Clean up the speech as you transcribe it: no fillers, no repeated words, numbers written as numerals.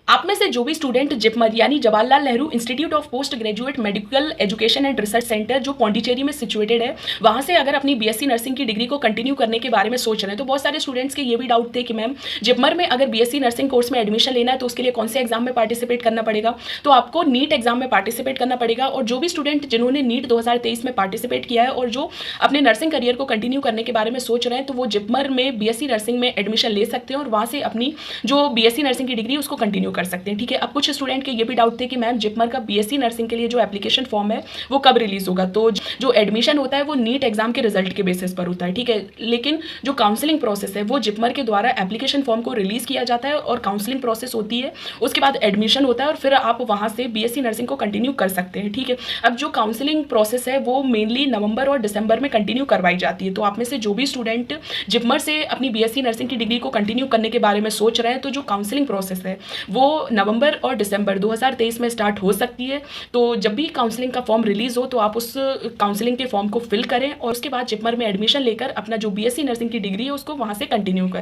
आप में से जो भी स्टूडेंट जिपमर यानी Jawaharlal Nehru institute of post graduate medical education and research centre जो पौंडीचेरी में सिचुएटेड है, वहाँ से अगर अपनी बीएससी नर्सिंग की डिग्री को कंटिन्यू करने के बारे में सोच रहे हैं, तो बहुत सारे स्टूडेंट्स के ये भी डाउट थे कि मैम जिपमर में अगर बीएससी नर्सिंग कोर्स में एडमिशन लेना है तो उसके लिए कौन से एग्जाम में पार्टिसिपेट करना पड़ेगा। तो आपको नीट एग्जाम में पार्टिसिपेट करना पड़ेगा, और जो भी स्टूडेंट जिन्होंने नीट 2023 में पार्टिसिपेट किया है और जो अपने नर्सिंग करियर को कंटिन्यू करने के बारे में सोच रहे हैं, तो वो जिपमर में बीएससी नर्सिंग में एडमिशन ले सकते हैं और वहाँ से अपनी जो बीएससी नर्सिंग की डिग्री उसको कंटिन्यू कर सकते हैं। ठीक है, अब कुछ स्टूडेंट के ये भी डाउट थे कि मैम जिपमर का बीएससी नर्सिंग के लिए जो एप्लीकेशन फॉर्म है वो कब रिलीज होगा। तो जो एडमिशन होता है वो नीट एग्जाम के रिजल्ट के बेसिस पर होता है। ठीक है, लेकिन जो काउंसलिंग प्रोसेस है वो जिपमर के द्वारा एप्लीकेशन फॉर्म को रिलीज किया जाता है और काउंसलिंग प्रोसेस होती है, उसके बाद एडमिशन होता है और फिर आप वहाँ से बीएससी नर्सिंग को कंटिन्यू कर सकते हैं। ठीक है, अब जो काउंसलिंग प्रोसेस है वो मेनली नवंबर और दिसंबर में कंटिन्यू करवाई जाती है। तो आप में से जो भी स्टूडेंट जिपमर से अपनी बीएससी नर्सिंग की डिग्री को कंटिन्यू करने के बारे में सोच रहे हैं, तो जो काउंसलिंग प्रोसेस है वो नवंबर और दिसंबर 2023 में स्टार्ट हो सकती है। तो जब भी काउंसलिंग का फॉर्म रिलीज हो तो आप उस काउंसलिंग के फॉर्म को फिल करें और उसके बाद जिपमर में एडमिशन लेकर अपना जो बीएससी नर्सिंग की डिग्री है उसको वहाँ से कंटिन्यू करें।